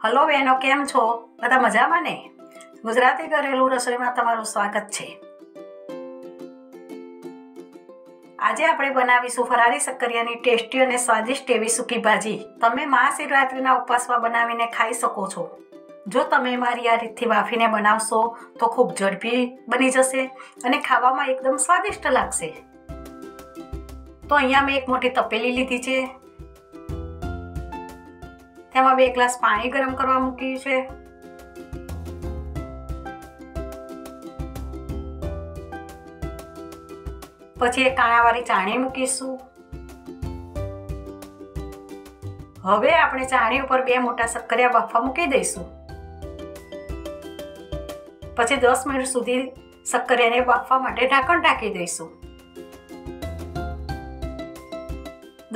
Hello બહેનો, કેમ છો? બધા મજામાં ને? ગુજરાતી ઘરેલું રસોઈમાં તમારું સ્વાગત છે. આજે આપણે બનાવીશું ફરાળી શક્કરિયાની ટેસ્ટી અને સ્વાદિષ્ટ એવી સૂકી ભાજી. તમે મહાશિવરાત્રિના ઉપવાસમાં બનાવીને ખાઈ શકો છો. જો તમે મારી આ રીતથી બાફીને બનાવશો તો ખૂબ ઝડપી બની જશે અને ખાવામાં એકદમ સ્વાદિષ્ટ લાગશે. તો અહીંયા મેં એક મોટી તપેલી લીધી છે. તેમાં 2 ગ્લાસ પાણી ગરમ કરવા મૂક્યું છે. પછી એક કાણાવાળી ચાણી મૂકીશું. હવે આપણે ચાણી ઉપર 2 મોટા શક્કરિયા બાફવા મૂકી દઈશું. પછી 10 મિનિટ સુધી શક્કરિયાને બાફવા માટે ઢાંકણ ઢાંકી દઈશું.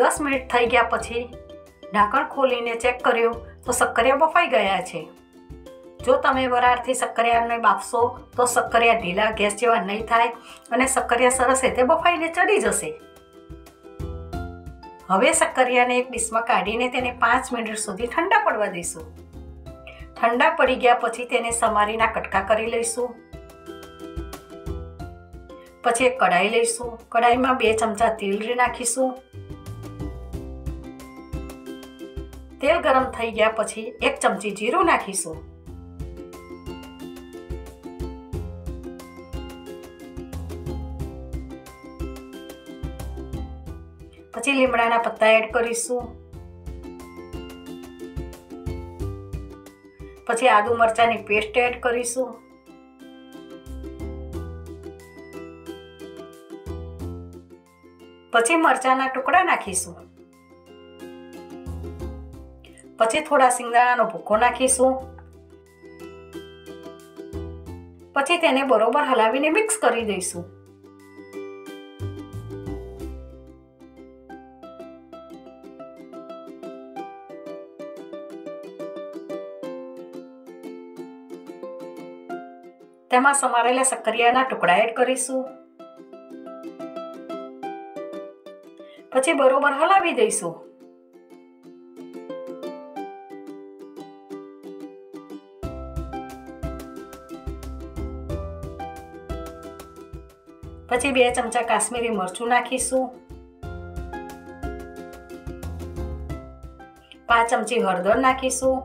10 મિનિટ થઈ ગયા પછી ઢાંકણ ખોલીને ચેક કર્યું તો શક્કરિયા બફાઈ ગયા છે. જો તમે વરાળથી શક્કરિયાને બાફશો તો શક્કરિયા ઢીલા ગેસ જેવા નહીં થાય અને શક્કરિયા સરસ રીતે બફાઈને ચડી જશે. હવે શક્કરિયાને એક ડીશમાં કાઢીને તેને 5 મિનિટ સુધી ઠંડા પડવા દઈશું. ઠંડા પડી ગયા પછી તેને સમારીના કટકા કરી લઈશું. પછી એક કઢાઈ લઈશું. કઢાઈમાં 2 ચમચા તેલ નાખીશું. તેલ ગરમ થઈ ગયા પછી 1 ચમચી જીરું નાખીશું. પછી લીમડાના પત્તા એડ કરીશું. પછી આદુ મરચાંની પેસ્ટ એડ કરીશું. પછી મરચાંના ટુકડા નાખીશું. પછી થોડા સિંગદાણાનો ભૂકો નાખીશું. પછી તેને બરોબર હલાવીને મિક્સ કરી દઈશું. તેમાં સમારેલા શક્કરિયાના ટુકડા એડ કરીશું. પછી બરોબર હલાવી દઈશું. પછી 2 ચમચા કાશ્મીરી મરચું નાખીશું. 5 ચમચી હળદર નાખીશું.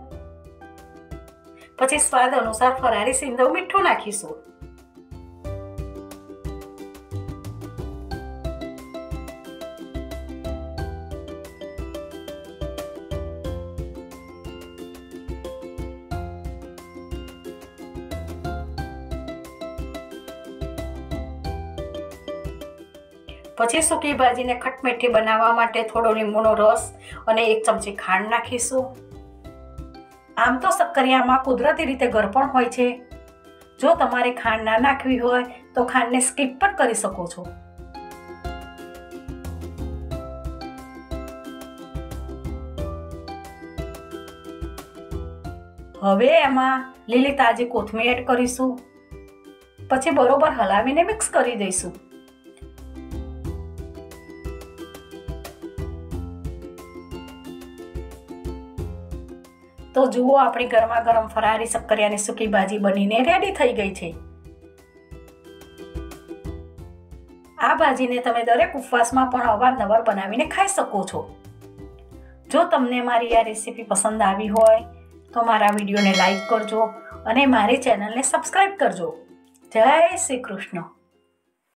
પછી સ્વાદ અનુસાર ફરાળી સિંધવ મીઠું નાખીશું. પછી સૂકી ભાજીને ખટમીઠી બનાવવા માટે થોડો લીંબુનો રસ અને 1 ચમચી ખાંડ નાખીશું. આમ તો શક્કરિયામાં કુદરતી રીતે ગળપણ હોય છે. જો તમારે ખાંડ ના નાખવી હોય તો ખાંડને સ્કીપ પણ કરી શકો છો. હવે એમાં લીલી તાજી કોથમીર એડ કરીશું. પછી બરોબર હલાવીને મિક્સ કરી દઈશું. તો જુઓ, આપણી ગરમા ગરમ ફરાળી શક્કરિયાની સૂકી ભાજી બનીને રેડી થઈ ગઈ છે. આ ભાજીને તમે દરેક ઉપવાસમાં પણ અવારનવાર બનાવીને ખાઈ શકો છો. જો તમને મારી આ રેસીપી પસંદ આવી હોય તો મારા વિડીયોને લાઈક કરજો અને મારી ચેનલને સબસ્ક્રાઈબ કરજો. જય શ્રી કૃષ્ણ.